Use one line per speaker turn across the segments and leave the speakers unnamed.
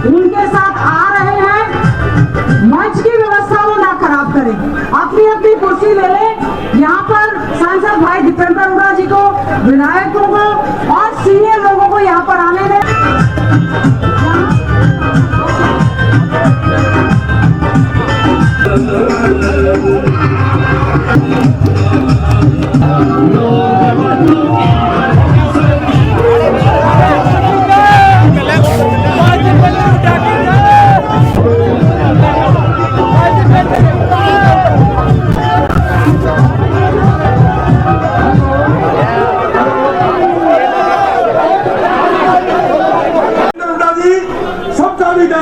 उनके साथ आ रहे हैं, मंच की व्यवस्था वो ना खराब करें, अपनी अपनी कुर्सी ले लें। यहाँ पर सांसद भाई दीपेंद्र हुड्डा जी को, विधायकों को और सीनियर लोगों को यहाँ पर आने दें।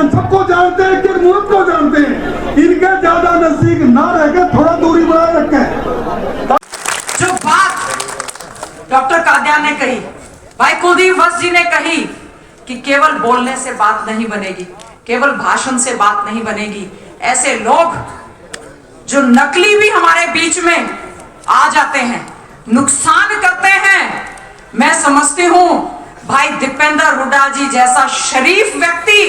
सबको जानते हैं, किरमुत को जानते हैं, इनके ज्यादा नजदीक ना रहकर थोड़ा दूरी बनाए रखें।
जो बात डॉक्टर कादियान ने कही, भाई कुलदीप वत्स जी ने कही कि केवल बोलने से बात नहीं बनेगी, केवल भाषण से बात नहीं बनेगी। ऐसे लोग जो नकली भी हमारे बीच में आ जाते हैं, नुकसान करते हैं। मैं समझती हूं भाई दीपेंद्र हुड्डा जी जैसा शरीफ व्यक्ति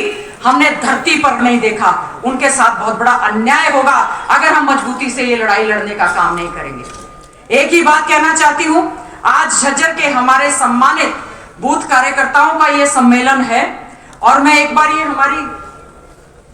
हमने धरती पर नहीं देखा। उनके साथ बहुत बड़ा अन्याय होगा अगर हम मजबूती से ये लड़ाई लड़ने का काम नहीं करेंगे। एक ही बात कहना चाहती हूं, आज झज्जर के हमारे सम्मानित बूथ कार्यकर्ताओं का ये सम्मेलन है और मैं एक बार, ये हमारी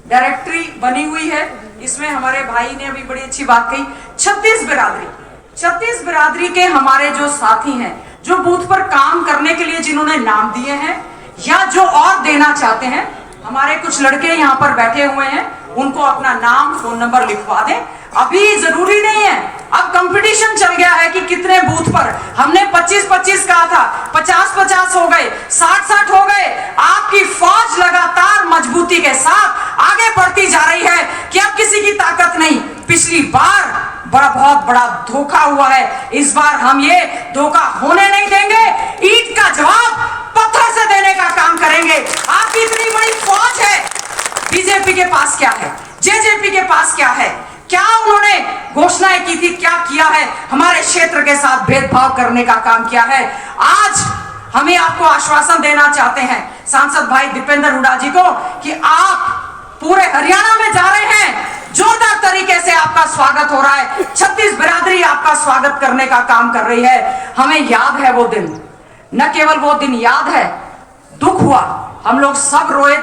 डायरेक्टरी बनी हुई है, इसमें हमारे भाई ने अभी बड़ी अच्छी बात कही। 36 बिरादरी के हमारे जो साथी हैं, जो बूथ पर काम करने के लिए जिन्होंने नाम दिए हैं या जो और देना चाहते हैं, हमारे कुछ लड़के यहाँ पर बैठे हुए हैं, उनको अपना नाम फोन नंबर लिखवा दें। अभी जरूरी नहीं है, अब कंपटीशन चल गया है कि कितने बूथ पर, हमने 25-25 कहा था, 50-50 हो गए, 60-60 हो गए। आपकी फौज लगातार मजबूती के साथ आगे बढ़ती जा रही है कि अब किसी की ताकत नहीं। पिछली बार बहुत बड़ा धोखा हुआ है, इस बार हम ये धोखा होने नहीं देंगे। ईंट का जवाब पत्थर से देने का काम करेंगे। आपकी इतनी बड़ी फौज है, बीजेपी के पास क्या है, जेजेपी के पास क्या है, क्या उन्होंने घोषणाएं की थी, क्या किया है, हमारे क्षेत्र के साथ भेदभाव करने का काम किया है। आज हमें आपको आश्वासन देना चाहते हैं सांसद भाई दीपेंद्र हुड्डा जी को कि आप पूरे हरियाणा में जा रहे हैं, जोरदार तरीके से आपका स्वागत हो रहा है। 36 बिरादरी आपका स्वागत करने का काम कर रही है। हमें याद है वो दिन, न केवल वो दिन याद है, दुख हुआ, हम लोग सब रोए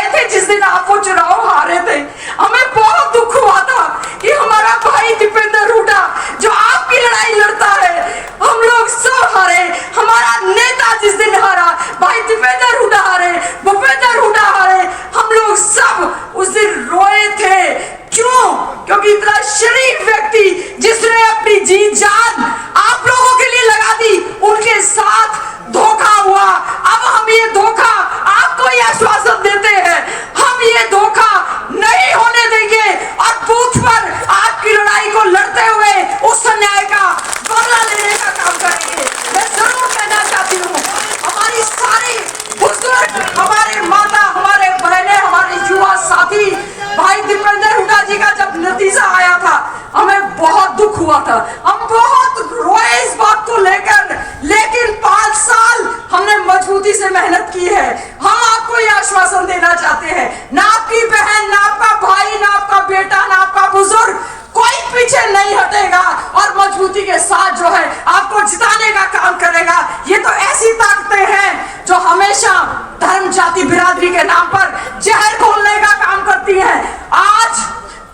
थे जिस दिन आप वो चुनाव हारे थे। हमें बहुत दुख हुआ था कि हमारा भाई दीपेंद्र हुड्डा जो आपकी लड़ाई लड़ता है, हम लोग सब हारे। हमारा नेता जिस दिन हारा, भाई दीपेंद्र हुड्डा हारे, भूपेंद्र हुड्डा हारे, हम लोग सब उस दिन रोए थे। क्यों? क्योंकि इतना शरीफ व्यक्ति जिसने अपनी जी जान आप लोगों के लिए लगा दी, उनके साथ धोखा हुआ। अब हम ये धोखा आपको ये आश्वासन देते हैं, हम ये धोखा नहीं होने देंगे और बूथ पर आपकी लड़ाई को लड़ते हुए उस अन्याय का बदला लेने का काम करेंगे। मैं जरूर कहना चाहती हूँ, हमारी सारी बुजुर्ग, हमारे माता, हमारे बहनें, हमारे युवा साथी, भाई दीपेंद्र हुड्डा जी का जब नतीजा आया था, हमें बहुत दुख हुआ था, हम बहुत रोए इस बात को लेकर। लेकिन 5 साल हमने मजबूती से मेहनत की है। हम आपको ये आश्वासन देना चाहते हैं, ना आपकी बहन, ना आपका भाई, ना आपका बेटा, ना आपका बुजुर्ग, कोई पीछे नहीं हटेगा और मजबूती के साथ जो है आपको जिताने का काम करेगा। ये तो ऐसी ताकतें हैं जो हमेशा धर्म, जाति, बिरादरी के नाम पर जहर घोलने का काम करती हैं। आज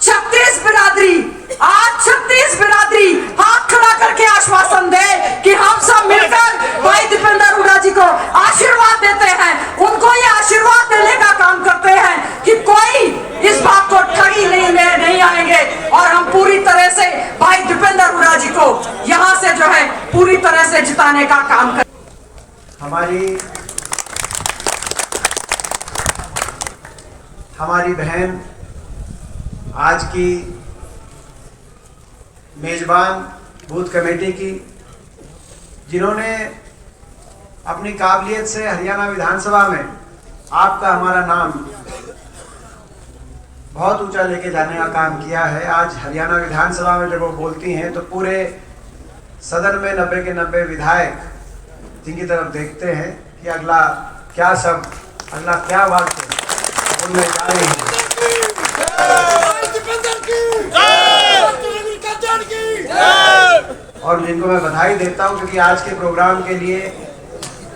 36 बिरादरी हाथ खड़ा करके आश्वासन दे कि हम सब मिलकर भाई दीपेंद्र हुड्डा जी को आशीर्वाद देते हैं, उनको ये आशीर्वाद देने का काम करते हैं कि कोई इस बात को ठगी नहीं आएंगे और हम पूरी तरह से भाई दीपेंद्र हुड्डा जी को यहाँ से जो है पूरी तरह से जिताने का काम करें।
हमारी बहन आज की मेजबान बूथ कमेटी की, जिन्होंने अपनी काबिलियत से हरियाणा विधानसभा में आपका, हमारा नाम बहुत ऊंचा लेके जाने का काम किया है। आज हरियाणा विधानसभा में जब वो बोलती हैं तो पूरे सदन में 90 के 90 विधायक जिनकी तरफ देखते हैं कि अगला क्या सब अल्लाह क्या बात है बोलने जा रही है। और जिनको मैं बधाई देता हूँ क्योंकि आज के प्रोग्राम के लिए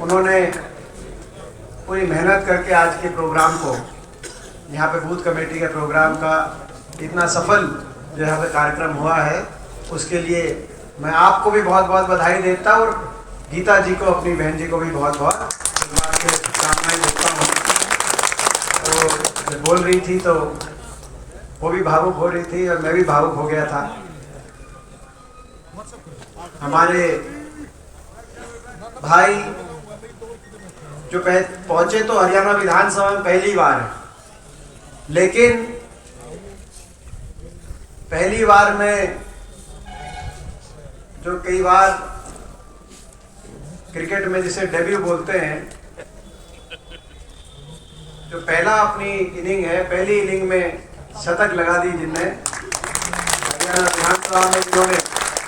उन्होंने पूरी मेहनत करके आज के प्रोग्राम को, यहाँ पे बूथ कमेटी के प्रोग्राम का इतना सफल जो यहाँ पे कार्यक्रम हुआ है, उसके लिए मैं आपको भी बहुत बहुत बधाई देता हूँ और गीता जी को, अपनी बहन जी को भी बहुत बहुत शुभकामनाएं देता हूँ। तो जब बोल रही थी तो वो भी भावुक हो रही थी और मैं भी भावुक हो गया था। हमारे भाई जो पहुंचे तो हरियाणा विधानसभा में पहली बार है, लेकिन पहली बार में जो कई बार क्रिकेट में जिसे डेब्यू बोलते हैं, जो पहला अपनी इनिंग है, पहली इनिंग में शतक लगा दी जिनने हरियाणा विधानसभा में, जिन्होंने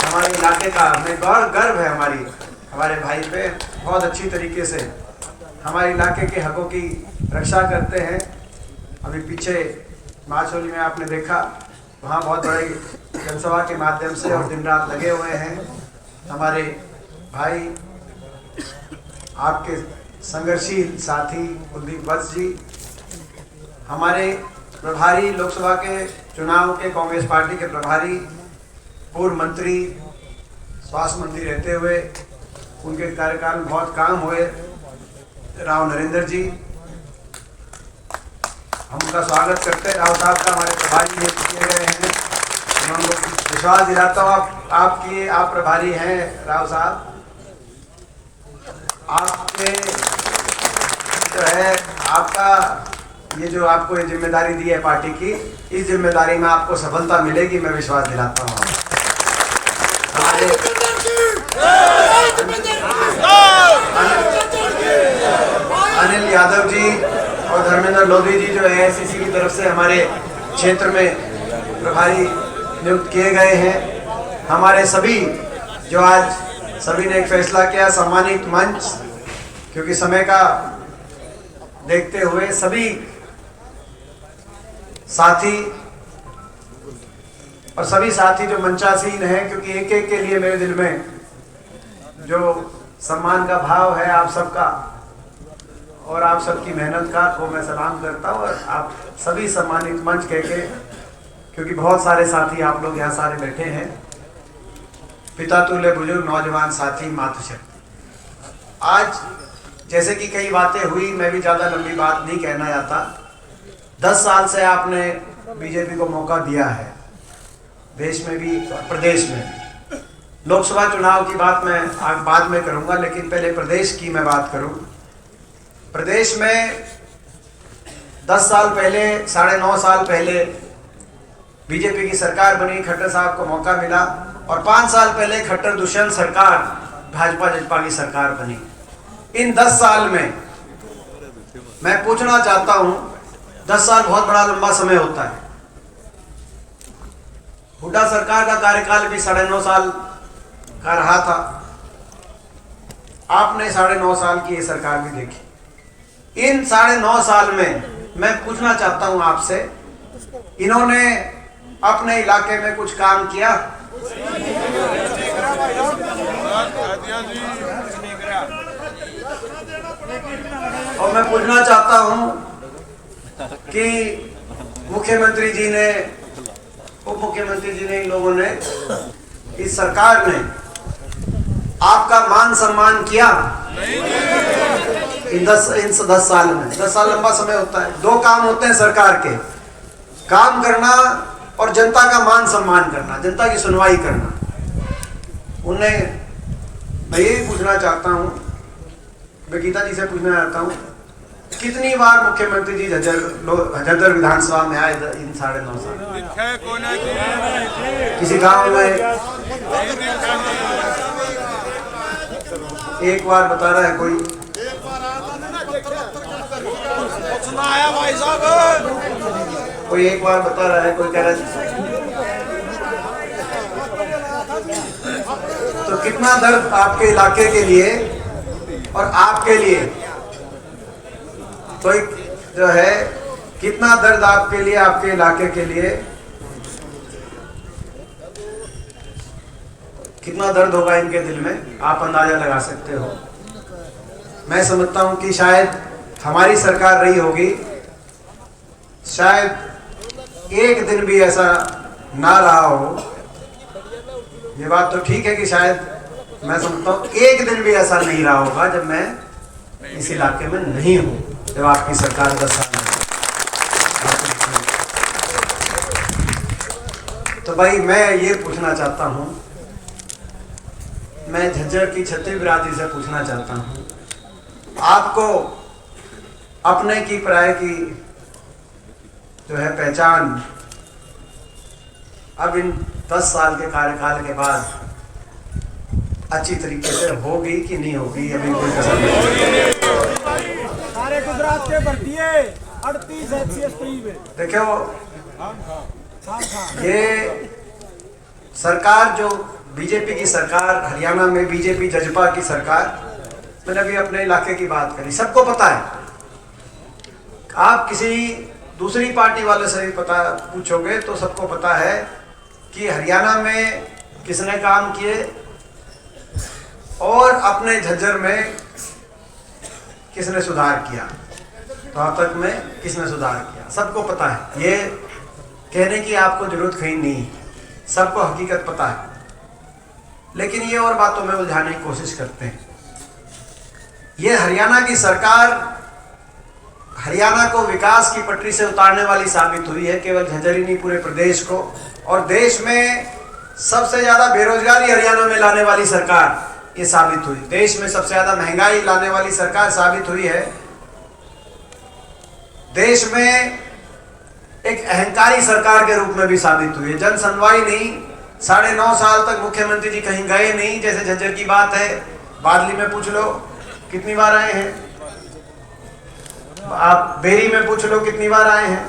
हमारे इलाके का, हमें गर्व है हमारे भाई पे, बहुत अच्छी तरीके से हमारे इलाके के हकों की रक्षा करते हैं। अभी पीछे माछोली में आपने देखा, वहाँ बहुत बड़ी जनसभा के माध्यम से और दिन रात लगे हुए हैं हमारे भाई, आपके संघर्षशील साथी कुलदीप वत्स जी, हमारे प्रभारी लोकसभा के चुनाव के कांग्रेस पार्टी के प्रभारी, पूर्व मंत्री, स्वास्थ्य मंत्री रहते हुए उनके कार्यकाल में बहुत काम हुए राव नरेंद्र जी, हम उनका स्वागत करते हैं। राव साहब का हमारे प्रभारी नियुक्त किए गए हैं, हम लोग विश्वास दिलाता हूँ आप प्रभारी हैं राव साहब। आपने जो है आपका ये जो आपको ये जिम्मेदारी दी है पार्टी की, इस जिम्मेदारी में आपको सफलता मिलेगी, मैं विश्वास दिलाता हूँ। अनिल यादव जी और धर्मेंद्र लोधी जी जो AICC की तरफ से हमारे क्षेत्र में प्रभारी नियुक्त किए गए हैं। हमारे सभी जो आज सभी ने एक फैसला किया, सम्मानित मंच, क्योंकि समय का देखते हुए सभी साथी और सभी साथी जो मंचासीन हैं, क्योंकि एक एक के लिए मेरे दिल में जो सम्मान का भाव है आप सबका और आप सबकी मेहनत का को मैं सलाम करता हूँ। और आप सभी सम्मानित मंच कह के, क्योंकि बहुत सारे साथी आप लोग यहाँ सारे बैठे हैं, पिता तुल्य बुजुर्ग नौजवान साथी मातृशक्ति। आज जैसे कि कई बातें हुई, मैं भी ज़्यादा लंबी बात नहीं कहना चाहता। 10 साल से आपने बीजेपी को मौका दिया है, देश में भी प्रदेश में भी। लोकसभा चुनाव की बात मैं बाद में करूंगा, लेकिन पहले प्रदेश की मैं बात करूं। प्रदेश में 10 साल पहले, 9.5 साल पहले बीजेपी की सरकार बनी, खट्टर साहब को मौका मिला, और 5 साल पहले खट्टर दुष्यंत सरकार भाजपा की सरकार बनी। इन 10 साल में मैं पूछना चाहता हूं, 10 साल बहुत बड़ा लंबा समय होता है। हुड्डा सरकार का कार्यकाल भी 9.5 साल का रहा था, आपने 9.5 साल की ये सरकार भी देखी। इन 9.5 साल में मैं पूछना चाहता हूं आपसे, इन्होंने अपने इलाके में कुछ काम किया? और मैं पूछना चाहता हूं कि मुख्यमंत्री जी ने, उप मुख्यमंत्री जी ने, इन लोगों ने, इस सरकार ने आपका मान सम्मान किया? इन 10 साल में, 10 साल लंबा समय होता है। 2 काम होते हैं सरकार के, काम करना और जनता का मान सम्मान करना, जनता की सुनवाई करना। उन्हें मैं यही पूछना चाहता हूँ, मैं गीता जी से पूछना चाहता हूँ, कितनी बार मुख्यमंत्री जी झज्जर विधानसभा में आए इन 9.5 साल? किसी गांव में एक बार बता रहा है कोई, कोई एक बार बता रहा है, कोई कह रहा है। तो कितना दर्द आपके इलाके के लिए और आपके लिए तो एक जो है कितना दर्द आपके लिए, आपके इलाके के लिए कितना दर्द होगा इनके दिल में, आप अंदाजा लगा सकते हो। मैं समझता हूं कि शायद हमारी सरकार रही होगी, शायद एक दिन भी ऐसा ना रहा हो। ये बात तो ठीक है कि शायद मैं समझता हूँ एक दिन भी ऐसा नहीं रहा होगा जब मैं इस इलाके में नहीं हूँ, जब आपकी सरकार 10 साल में। तो भाई मैं ये पूछना चाहता हूँ, मैं झज्जर की छत्तीस बिरादरी से पूछना चाहता हूँ, आपको अपने की पराये की जो है पहचान अब इन 10 साल के कार्यकाल के बाद अच्छी तरीके से होगी कि नहीं होगी, अभी कोई कसर नहीं।
सारे गुजरात के भर्ती है 38 SC/ST में।
देखो ये सरकार जो बीजेपी की सरकार, हरियाणा में बीजेपी जजपा की सरकार, मैंने अभी अपने इलाके की बात करी, सबको पता है। आप किसी दूसरी पार्टी वाले से भी पता पूछोगे तो सबको पता है कि हरियाणा में किसने काम किए और अपने झज्जर में किसने सुधार किया, रोहतक में किसने सुधार किया, सबको पता है। ये कहने की आपको जरूरत कहीं नहीं, सबको हकीकत पता है। लेकिन ये और बातों में उलझाने की कोशिश करते हैं। ये हरियाणा की सरकार हरियाणा को विकास की पटरी से उतारने वाली साबित हुई है, केवल झज्जर ही नहीं पूरे प्रदेश को। और देश में सबसे ज्यादा बेरोजगारी हरियाणा में लाने वाली सरकार ये साबित हुई, देश में सबसे ज्यादा महंगाई लाने वाली सरकार साबित हुई है। देश में एक अहंकारी सरकार के रूप में भी साबित हुई है। जन सुनवाई नहीं, 9.5 साल तक मुख्यमंत्री जी कहीं गए नहीं। जैसे झज्जर की बात है, बादली में पूछ लो कितनी बार आए हैं, आप बेरी में पूछ लो कितनी बार आए हैं।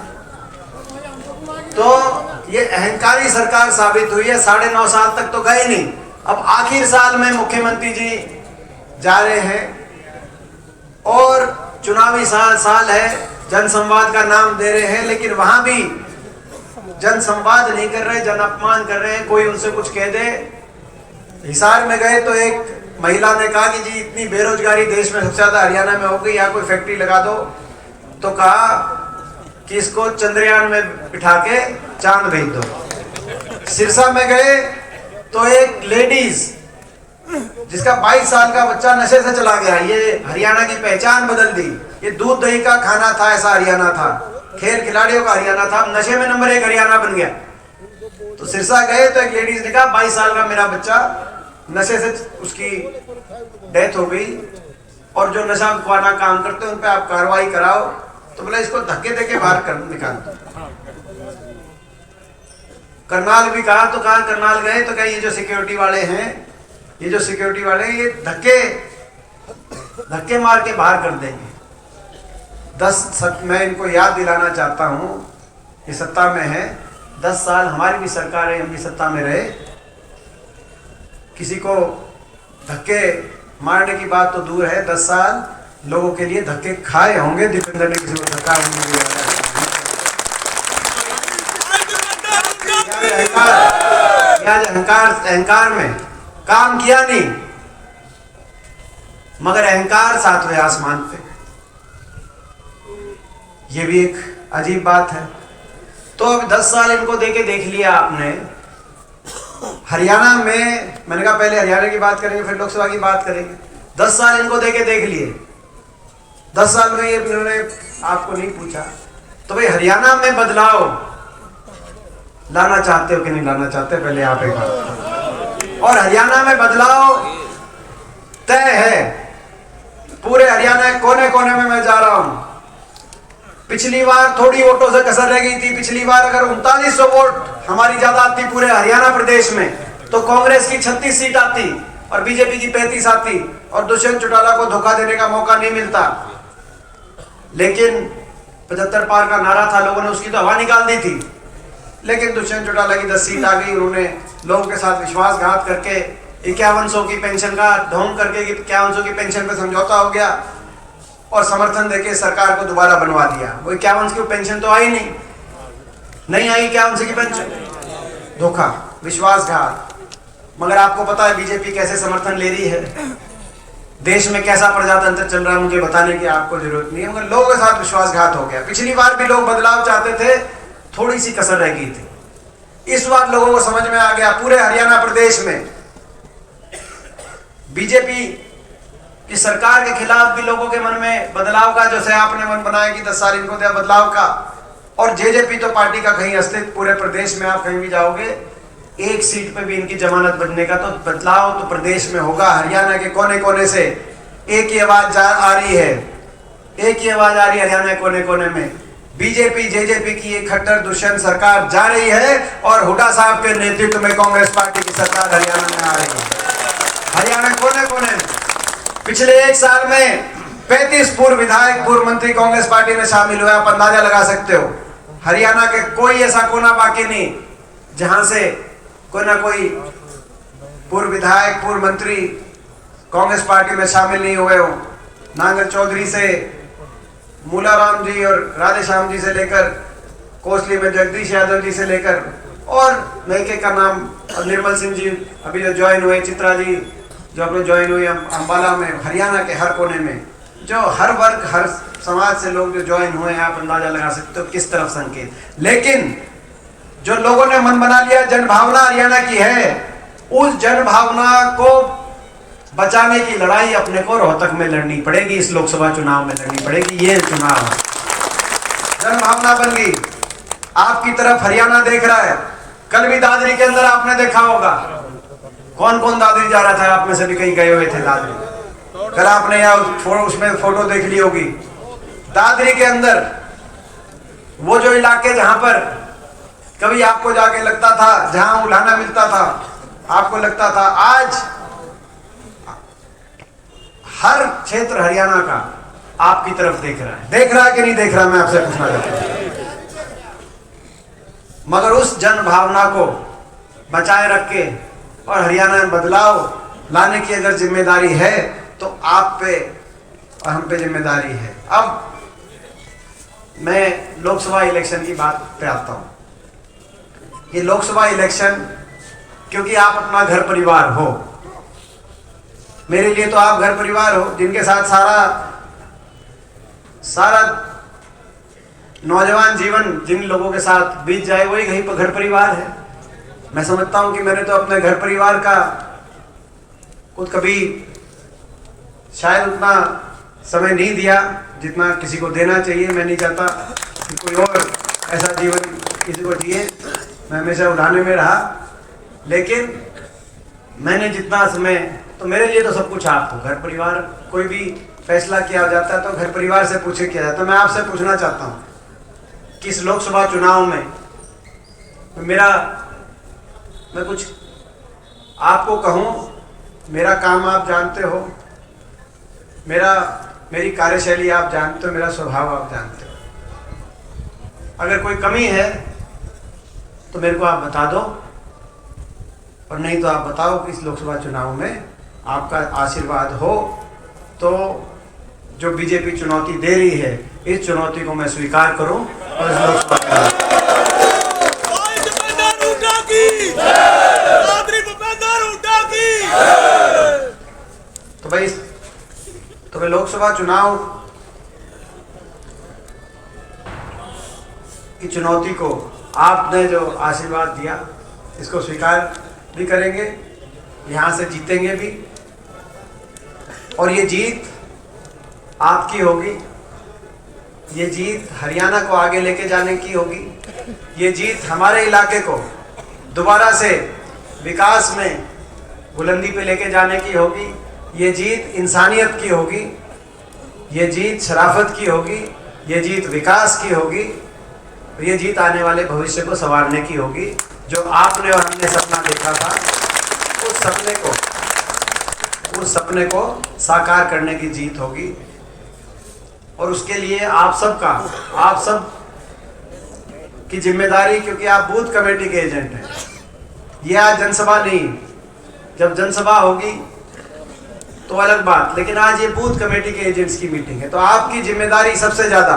तो ये अहंकारी सरकार साबित हुई है, 9.5 साल तक तो गए नहीं। अब आखिर साल में मुख्यमंत्री जी जा रहे हैं और चुनावी साल है, जनसंवाद का नाम दे रहे हैं, लेकिन वहां भी जनसंवाद नहीं कर रहे, जन अपमान कर रहे हैं। कोई उनसे कुछ कह दे, हिसार में गए तो एक महिला ने कहा कि जी इतनी बेरोजगारी देश में सबसे ज्यादा हरियाणा में हो गई, यहाँ कोई फैक्ट्री लगा दो। तो कहा कि इसको चंद्रयान में बिठा के चांद भेज दो। सिरसा में गए तो एक लेडीज जिसका 22 साल का बच्चा नशे से चला गया, ये हरियाणा की पहचान बदल दी। ये दूध दही का खाना था, ऐसा हरियाणा था, खेल खिलाड़ियों का हरियाणा था, नशे में नंबर 1 हरियाणा बन गया। तो सिरसा गए तो एक लेडीज ने कहा 22 साल का मेरा बच्चा नशे से उसकी डेथ हो गई और जो नशा खुआना काम करते हैं उन पे आप कार्रवाई कराओ। तो बोला इसको धक्के देके बाहर कर निकाल दो। करनाल भी कहा, तो कहा करनाल गए तो कहा ये जो सिक्योरिटी वाले हैं, ये धक्के मार के बाहर कर देंगे। मैं इनको याद दिलाना चाहता हूं, ये सत्ता में है, 10 साल हमारी भी सरकार है, हम भी सत्ता में रहे। किसी को धक्के मारने की बात तो दूर है, 10 साल लोगों के लिए धक्के खाए होंगे। दीपेंद्र ने किसी को धक्का अहंकार में काम किया नहीं, मगर अहंकार 7वें आसमान पे, ये भी एक अजीब बात है। तो अब 10 साल इनको देके देख लिया आपने। हरियाणा में मैंने कहा पहले हरियाणा की बात करेंगे फिर लोकसभा की बात करेंगे। 10 साल इनको देके देख लिए, 10 साल में ये इन्होंने आपको नहीं पूछा। तो भाई हरियाणा में बदलाव लाना चाहते हो कि नहीं लाना चाहते, पहले आप एक बात। और हरियाणा में बदलाव तय है, पूरे हरियाणा कोने कोने में मैं जा रहा हूं। पिछली बार थोड़ी वोटों से कसर रह गई थी। पिछली बार अगर 3900 वोट हमारी ज्यादा आती पूरे हरियाणा प्रदेश में तो कांग्रेस की 36 सीट आती और बीजेपी की 35 आती और दुष्यंत चौटाला को धोखा देने का मौका नहीं मिलता। लेकिन 75 पार का नारा था, लोगों ने उसकी तो हवा निकाल दी थी। लेकिन दुष्यंत चौटाला की 10 सीट आ गई, उन्होंने लोगों के साथ विश्वासघात करके 5100 की पेंशन का ढोंग करके 5100 की पेंशन पे समझौता हो गया। और समर्थन देके सरकार को दोबारा बनवा दिया। वो 51 की पेंशन तो आई नहीं आई 51 की पेंशन। धोखा, विश्वासघात। मगर आपको पता है बीजेपी कैसे समर्थन ले रही है, देश में कैसा प्रजातंत्र चल रहा है, मुझे बताने की आपको जरूरत नहीं है। मगर लोगों के साथ विश्वासघात हो गया। पिछली बार भी लोग बदलाव चाहते थे, थोड़ी सी कसर रह गई थी। इस बार लोगों को समझ में आ गया, पूरे हरियाणा प्रदेश में बीजेपी की सरकार के खिलाफ भी लोगों के मन में बदलाव का, जैसे आपने मन बनाया कि 10 साल इनको दिया बदलाव का, और जेजेपी तो पार्टी का कहीं अस्तित्व पूरे प्रदेश में आप कहीं भी जाओगे, एक सीट पे भी इनकी जमानत बनने का, तो बदलाव तो प्रदेश में होगा। हरियाणा के कोने कोने से एक ही आवाज आ रही है, एक ही आवाज आ रही है हरियाणा के कोने कोने में, बीजेपी जेजेपी की एक खट्टर दुष्यंत सरकार जा रही है और हुड्डा साहब के नेतृत्व में कांग्रेस पार्टी की सरकार हरियाणा में आ रही है। हरियाणा कोने कोने में पिछले 1 साल में 35 पूर्व विधायक, पूर्व मंत्री कांग्रेस पार्टी में शामिल हुए। आप अंदाजा लगा सकते हो, हरियाणा के कोई ऐसा कोना बाकी नहीं जहां से कोई ना कोई पूर्व विधायक, पूर्व मंत्री कांग्रेस पार्टी में शामिल नहीं हुए हो। नांगल चौधरी से मूलाराम जी और राधेश्याम जी से लेकर, कोसली में जगदीश यादव जी से लेकर, और नईके का नाम निर्मल सिंह जी अभी जो ज्वाइन हुए, चित्रा जी जो अपने ज्वाइन हुए अंबाला में, हरियाणा के हर कोने में जो हर वर्ग, हर समाज से लोग जो ज्वाइन हुए हैं, आप अंदाजा लगा सकते हो किस तरफ संकेत। लेकिन जो लोगों ने मन बना लिया, जनभावना हरियाणा की है, उस जनभावना को बचाने की लड़ाई अपने को रोहतक में लड़नी पड़ेगी, इस लोकसभा चुनाव में लड़नी पड़ेगी। ये चुनाव जनभावना बन गई, आपकी तरफ हरियाणा देख रहा है। कल भी दादरी के अंदर आपने देखा होगा, कौन कौन दादरी जा रहा था, आप में से भी कहीं गए हुए थे दादरी। कल आपने यहाँ उसमें फोटो देख ली होगी। दादरी के अंदर वो जो इलाके जहां पर कभी आपको जाके लगता था, जहां उलाहना मिलता था, आपको लगता था, आज हर क्षेत्र हरियाणा का आपकी तरफ देख रहा है कि नहीं देख रहा, मैं आपसे पूछना चाहता हूं। मगर उस जन भावना को बचाए रख के और हरियाणा में बदलाव लाने की अगर जिम्मेदारी है तो आप पे और हम पे जिम्मेदारी है। अब मैं लोकसभा इलेक्शन की बात पे आता हूं। ये लोकसभा इलेक्शन, क्योंकि आप अपना घर परिवार हो, मेरे लिए तो आप घर परिवार हो, जिनके साथ सारा नौजवान जीवन जिन लोगों के साथ बीत जाए वही घर परिवार है। मैं समझता हूं कि मैंने तो अपने घर परिवार का खुद कभी शायद उतना समय नहीं दिया जितना किसी को देना चाहिए। मैं नहीं चाहता कि कोई और ऐसा जीवन किसी को जिए, मैं हमेशा उड़ाने में रहा। लेकिन मैंने जितना समय, तो मेरे लिए तो सब कुछ आपको, घर परिवार, कोई भी फैसला किया जाता है तो घर परिवार से पूछे किया जाता है। मैं आपसे पूछना चाहता हूँ कि इस लोकसभा चुनाव में मैं कुछ आपको कहूँ, मेरा काम आप जानते हो, मेरी कार्यशैली आप जानते हो, मेरा स्वभाव आप जानते हो। अगर कोई कमी है तो मेरे को आप बता दो, और नहीं तो आप बताओ कि इस लोकसभा चुनाव में आपका आशीर्वाद हो तो जो बीजेपी चुनौती दे रही है, इस चुनौती को मैं स्वीकार करूं और इस लोकसभा तो भाई लोकसभा चुनाव की चुनौती को आपने जो आशीर्वाद दिया, इसको स्वीकार भी करेंगे, यहाँ से जीतेंगे भी, और ये जीत आपकी होगी। ये जीत हरियाणा को आगे लेके जाने की होगी। ये जीत हमारे इलाके को दोबारा से विकास में बुलंदी पे लेके जाने की होगी। ये जीत इंसानियत की होगी, ये जीत शराफत की होगी, ये जीत विकास की होगी, ये जीत आने वाले भविष्य को संवारने की होगी। जो आपने और हमने सपना देखा था, उस सपने को साकार करने की जीत होगी। और उसके लिए आप सब की जिम्मेदारी, क्योंकि आप बूथ कमेटी के एजेंट हैं। ये आज जनसभा नहीं, जब जनसभा होगी तो अलग बात, लेकिन आज ये बूथ कमेटी के एजेंट्स की मीटिंग है, तो आपकी जिम्मेदारी सबसे ज्यादा,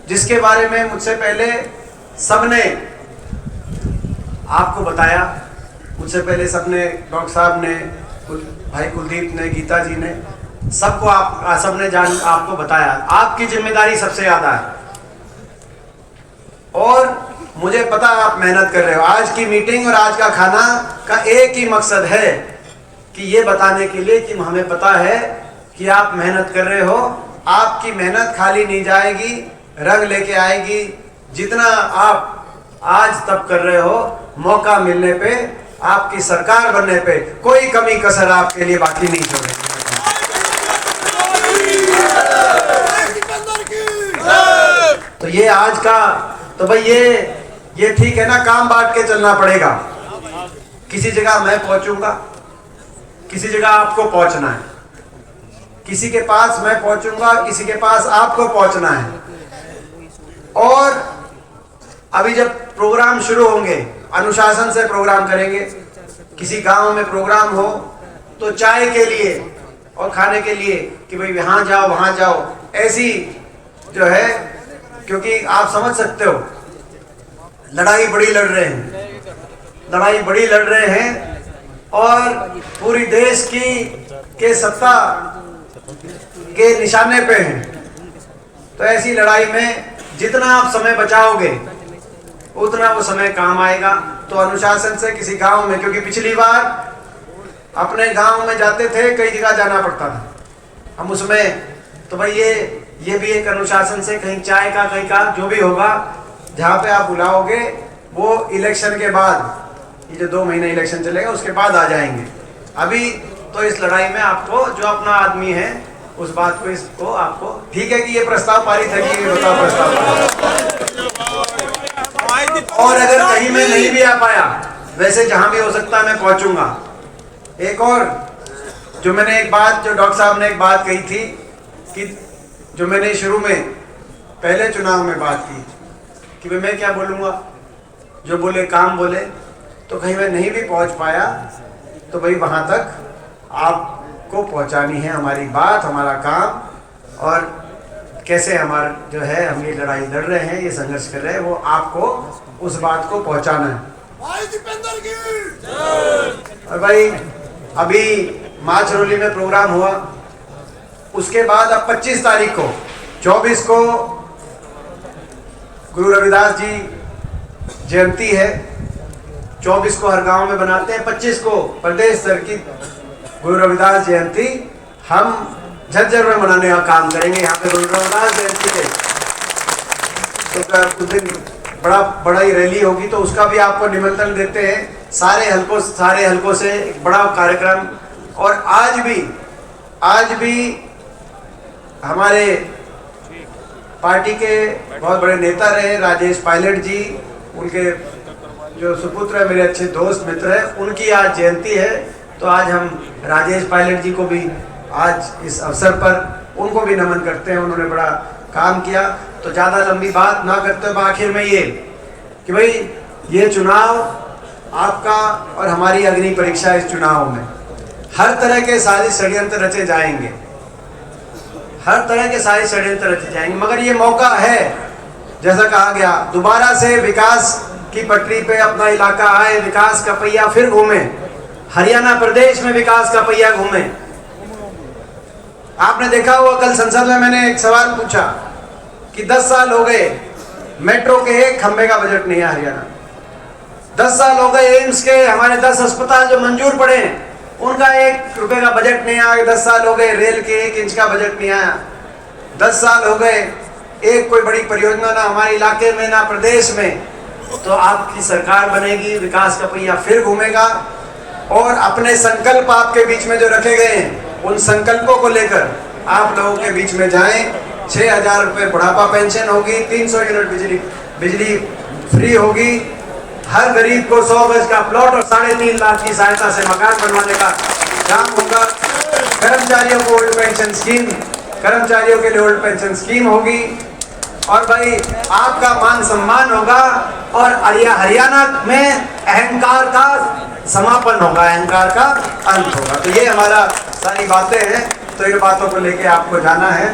जिसके बारे में मुझसे पहले सबने आपको बताया, मुझसे पहले सबने, डॉक्टर साहब ने, भाई कुलदीप ने, गीता जी ने, सबको सबने आपको बताया आपकी जिम्मेदारी सबसे ज्यादा है। और मुझे पता आप मेहनत कर रहे हो। आज की मीटिंग और आज का खाना का एक ही मकसद है कि ये बताने के लिए कि हमें पता है कि आप मेहनत कर रहे हो, आपकी मेहनत खाली नहीं जाएगी, रंग लेके आएगी। जितना आप आज तब कर रहे हो, मौका मिलने पे, आपकी सरकार बनने पे कोई कमी कसर आपके लिए बाकी नहीं छोड़ेगी। तो ये आज का, तो भाई ये ठीक है ना, काम बांट के चलना पड़ेगा। किसी जगह मैं पहुंचूंगा, किसी जगह आपको पहुंचना है, किसी के पास मैं पहुंचूंगा, किसी के पास आपको पहुंचना है। और अभी जब प्रोग्राम शुरू होंगे, अनुशासन से प्रोग्राम करेंगे। किसी गांव में प्रोग्राम हो तो चाय के लिए और खाने के लिए कि भाई यहाँ जाओ वहां जाओ, ऐसी जो है, क्योंकि आप समझ सकते हो लड़ाई बड़ी लड़ रहे हैं, लड़ाई बड़ी लड़ रहे हैं और पूरी देश के सत्ता के निशाने पे हैं। तो ऐसी लड़ाई में जितना आप समय बचाओगे उतना वो समय काम आएगा। तो अनुशासन से किसी गांव में, क्योंकि पिछली बार अपने गांव में जाते थे, कई जगह जाना पड़ता था हम उसमें, तो भाई ये भी एक अनुशासन से, कहीं चाय का, कहीं का, जो भी होगा, जहाँ पे आप बुलाओगे वो इलेक्शन के बाद, ये जो 2 महीने इलेक्शन चलेगा उसके बाद आ जाएंगे। अभी तो इस लड़ाई में आपको जो अपना आदमी है उस बात को, इसको आपको, ठीक है कि ये प्रस्ताव पारित है कि ये बताओ प्रस्ताव, और अगर कहीं में नहीं भी आ पाया, वैसे जहां भी हो सकता है मैं पहुंचूंगा। एक और जो मैंने एक बात, जो डॉक्टर साहब ने एक बात कही थी कि जो मैंने शुरू में पहले चुनाव में बात की कि भाई मैं क्या बोलूँगा, जो बोले काम बोले, तो कहीं मैं नहीं भी पहुंच पाया तो भाई वहाँ तक आपको पहुंचानी है हमारी बात, हमारा काम, और कैसे हमारा जो है, हम ये लड़ाई लड़ रहे हैं, ये संघर्ष कर रहे हैं, वो आपको उस बात को पहुंचाना है। और भाई अभी माचरोली में प्रोग्राम हुआ, उसके बाद अब 25 तारीख को, 24 को गुरु रविदास जी जयंती है, 24 को हर गांव में बनाते हैं, 25 को प्रदेश स्तर की गुरु रविदास जयंती हम झज्जर में मनाने का काम करेंगे। यहाँ पे गुरु रविदास जयंती के तो उस दिन बड़ा ही रैली होगी, तो उसका भी आपको निमंत्रण देते हैं। सारे हलकों से एक बड़ा कार्यक्रम। और आज भी हमारे पार्टी के बहुत बड़े नेता रहे राजेश पायलट जी, उनके जो सुपुत्र है, मेरे अच्छे दोस्त मित्र है, उनकी आज जयंती है। तो आज हम राजेश पायलट जी को भी आज इस अवसर पर उनको भी नमन करते हैं, उन्होंने बड़ा काम किया। तो ज़्यादा लंबी बात ना करते हुए आखिर में ये कि भाई ये चुनाव आपका और हमारी अग्नि परीक्षा। इस चुनाव में हर तरह के साजिश षड्यंत्र रचे जाएंगे, हर तरह के साजिश षड्यंत्र रचे जाएंगे, मगर ये मौका है, जैसा कहा गया, दोबारा से विकास की पटरी पे अपना इलाका आए, विकास का पहिया फिर घूमे, हरियाणा प्रदेश में विकास का पहिया घूमे। आपने देखा हुआ, कल संसद में मैंने एक सवाल पूछा कि 10 साल हो गए मेट्रो के एक खंबे का बजट नहीं है हरियाणा, 10 साल हो गए एम्स के, हमारे 10 अस्पताल जो मंजूर पड़े हैं उनका 1 रुपए का बजट नहीं आया, 10 साल हो गए रेल के 1 इंच का बजट नहीं आया, 10 साल हो गए एक कोई बड़ी परियोजना ना हमारे इलाके में ना प्रदेश में। तो आपकी सरकार बनेगी, विकास का पहिया फिर घूमेगा, और अपने संकल्प आपके बीच में जो रखे गए हैं उन संकल्पों को लेकर आप लोगों के बीच में जाएं। 6,000 रुपये बुढ़ापा पेंशन होगी, 300 यूनिट बिजली फ्री होगी, हर गरीब को 100 गज का प्लॉट और 3.5 लाख की सहायता से मकान बनवाने का काम होगा। कर्मचारियों को ओल्ड पेंशन स्कीम, कर्मचारियों के लिए ओल्ड पेंशन स्कीम होगी, और भाई आपका मान सम्मान होगा। और हरियाणा में अहंकार का समापन होगा, अहंकार का अंत होगा। तो ये हमारा सारी बातें हैं, तो इन बातों को लेके आपको जाना है।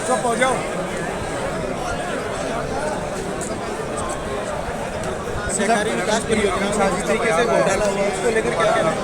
चुप हो जाओ। सहकारी विकास परियोजना जिस तरीके से घोटाला हुआ उसको लेकर क्या कहना है?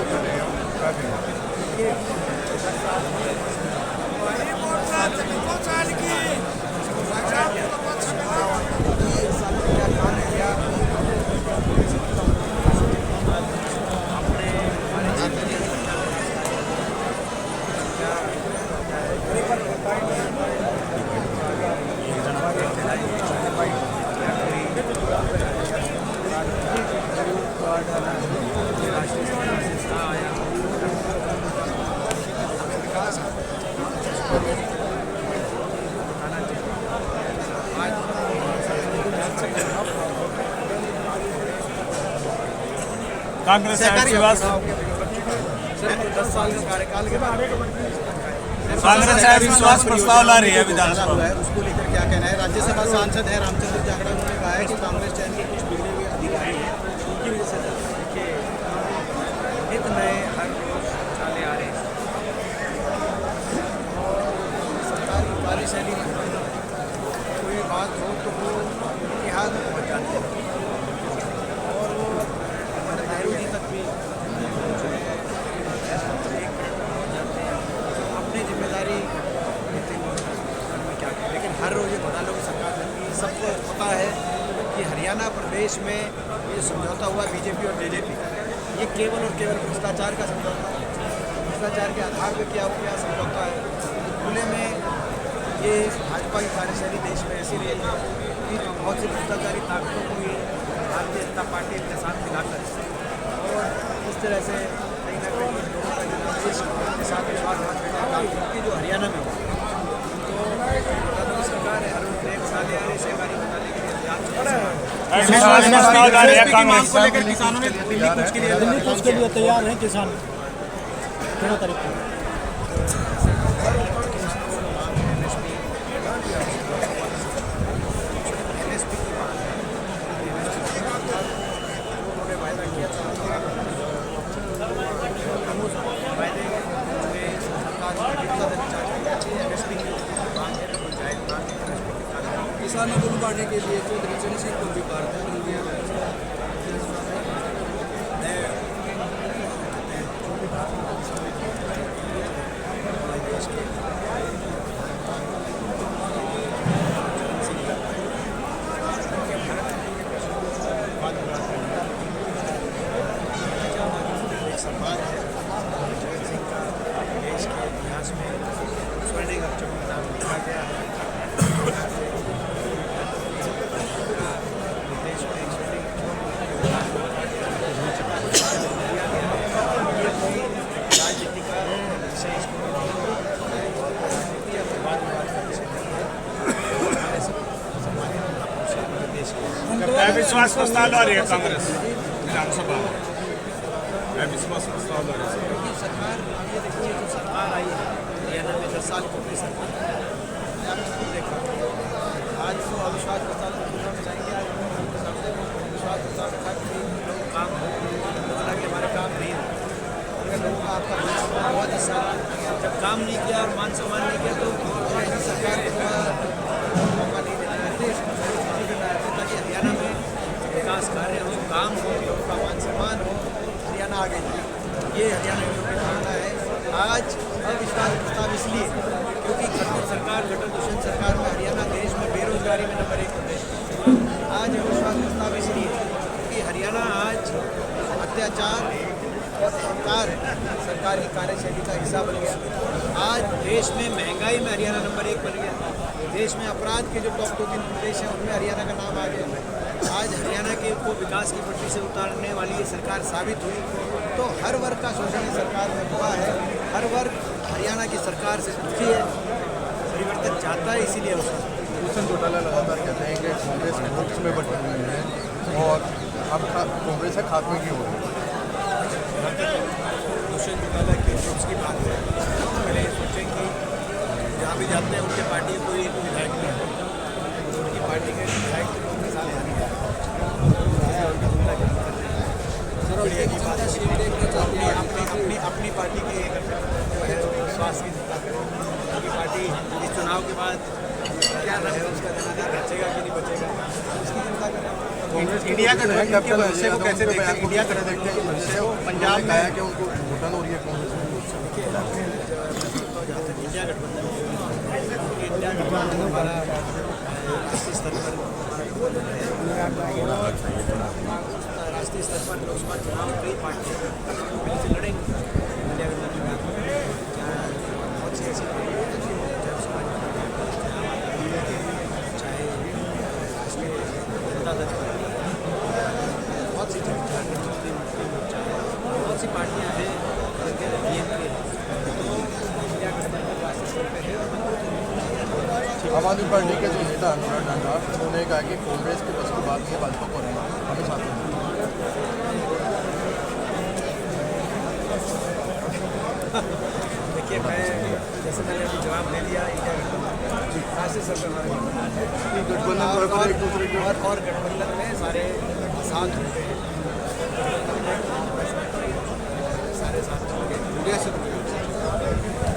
कांग्रेस विश्वास
10 साल के कार्यकाल के बाद
कांग्रेस विश्वास प्रस्ताव ला रही है विधानसभा में,
उसको लेकर क्या कहना है? राज्यसभा सांसद है रामचंद्र जाखड़ा, उन्होंने कहा है कि कांग्रेस चयन के कुछ बिगड़े हुए अधिकारी हैं, उनकी वजह से देखिए नित नए हर रोज चाले आ रहे हैं और सरकार की कार्यशैली कोई बात हो तो वो इतिहास में पहुँच जाती है और वो हमारे नेहरू जी तक भी अपनी जिम्मेदारी क्या करें। लेकिन हर रोज ये घोटालों की सरकार बनती है। सबको पता है कि हरियाणा प्रदेश में ये समझौता हुआ बीजेपी और जेजेपी, ये केवल और केवल भ्रष्टाचार का समझौता है। भ्रष्टाचार के आधार पर क्या हो गया समझौता है। खुले में ये भाजपा की कार्यशैली देश में ऐसी रही है कि बहुत सी भ्रष्टाचारी ताकतों को ये भारतीय जनता पार्टी के साथ मिलाकर और इस तरह से कहीं ना कहीं लोगों का देश के साथ विश्वासघात करने का जो हरियाणा में तो सरकार है हर एक साल या सहकारी घोटाले के लिए
विश्वास प्रस्ताव ला रही है कांग्रेस।
को लेकर किसानों ने दिल्ली कूच के लिए तैयार हैं किसान दोनों तरीके किसानों को लुटाने के लिए चौधरी चरण सिंह को भी भारतीय सरकार है जगत सिंह का देश के इतिहास में स्वर्णिम अक्षरों का नाम लिखा गया है। देश में एक राजनीति का विषय इसको
विश्वास प्रस्ताव ला रही है कांग्रेस विधानसभा में, विश्वास प्रस्ताव ला रही है
क्योंकि सरकार ये देखिए जो सरकार आई है हरियाणा में 10 साल की अपनी सरकार आपने देखा आज वो अविश्वास प्रस्ताव में जाएंगे। आज विश्वास प्रस्ताव रखा कि लोग काम हो कि हमारा काम नहीं हो, अगर लोगों का आपका बहुत ही सारा जब काम नहीं किया और मान सम्मान नहीं किया तो सरकार को मौका नहीं देना है ताकि हरियाणा में विकास कार्य हो, काम हो, लोगों का मान सम्मान हो, हरियाणा आगे जाए। ये हरियाणा की धारणा है। आज अविश्वास प्रस्ताव इसलिए क्योंकि खट्टर सरकार, खट्टर दुष्यंत सरकार में हरियाणा देश में बेरोजगारी में नंबर 1 प्रदेश है। आज अविश्वास प्रस्ताव इसलिए क्योंकि हरियाणा आज अत्याचार सरकार की कार्यशैली का हिस्सा बन गया। आज देश में महंगाई में हरियाणा नंबर 1 बन गया। देश में अपराध के जो टॉप 2-3 प्रदेश हैं उनमें हरियाणा का नाम आ गया। आज हरियाणा के को विकास की पटरी से उतारने वाली ये सरकार साबित हुई। तो हर वर्ग का शोषण सरकार में हुआ है, हर वर्ग हरियाणा की सरकार से दुखी है, परिवर्तन चाहता है, इसीलिए उसका
भूषण घोटाला लगातार कहते हैं कि कांग्रेस के पक्ष में बटे हुए हैं और अब कांग्रेस है खात्मे की ओर।
भूषण घोटाला की उसकी बात है, पहले ये सोचें कि जहाँ भी जाते हैं उनके पार्टी के कोई एक विधायक नहीं है, तो उनकी पार्टी के विधायक तो उनके साथ नहीं है, उनका धंधा क्या करते हैं। की बात अपनी पार्टी के विश्वास की चिंता करें। उनकी पार्टी इस चुनाव के बाद क्या रहे, उसका जनाधार बचेगा कि नहीं बचेगा, उसकी चिंता करें। इंडिया गठबंधन के भविष्य को कैसे देखते हैं? इंडिया गठबंधन के भविष्य को पंजाब में आया कि उनको घुटन हो रही है कांग्रेस में। इंडिया गठबंधन हमारा राष्ट्रीय स्तर पर राष्ट्रीय स्तर पर लोकसभा चुनाव कई पार्टियाँ मिलकर लड़ेंगे। इंडिया गठबंधन में बहुत सी ऐसी पार्टियाँ चाहे राष्ट्रीय जनता दल, बहुत सी बहुत सी पार्टियाँ हैं
आम आदमी पार्टी के जो नेता अनुराग ठाकुर उन्होंने कहा कि कांग्रेस के बस की बात में भाजपा को रहना हमें साथ में।
देखिए, मैं जैसे मैंने अभी जवाब दे दिया, इंडिया गठबंधन और गठबंधन में सारे साथ होते हैं, सारे साथ होंगे।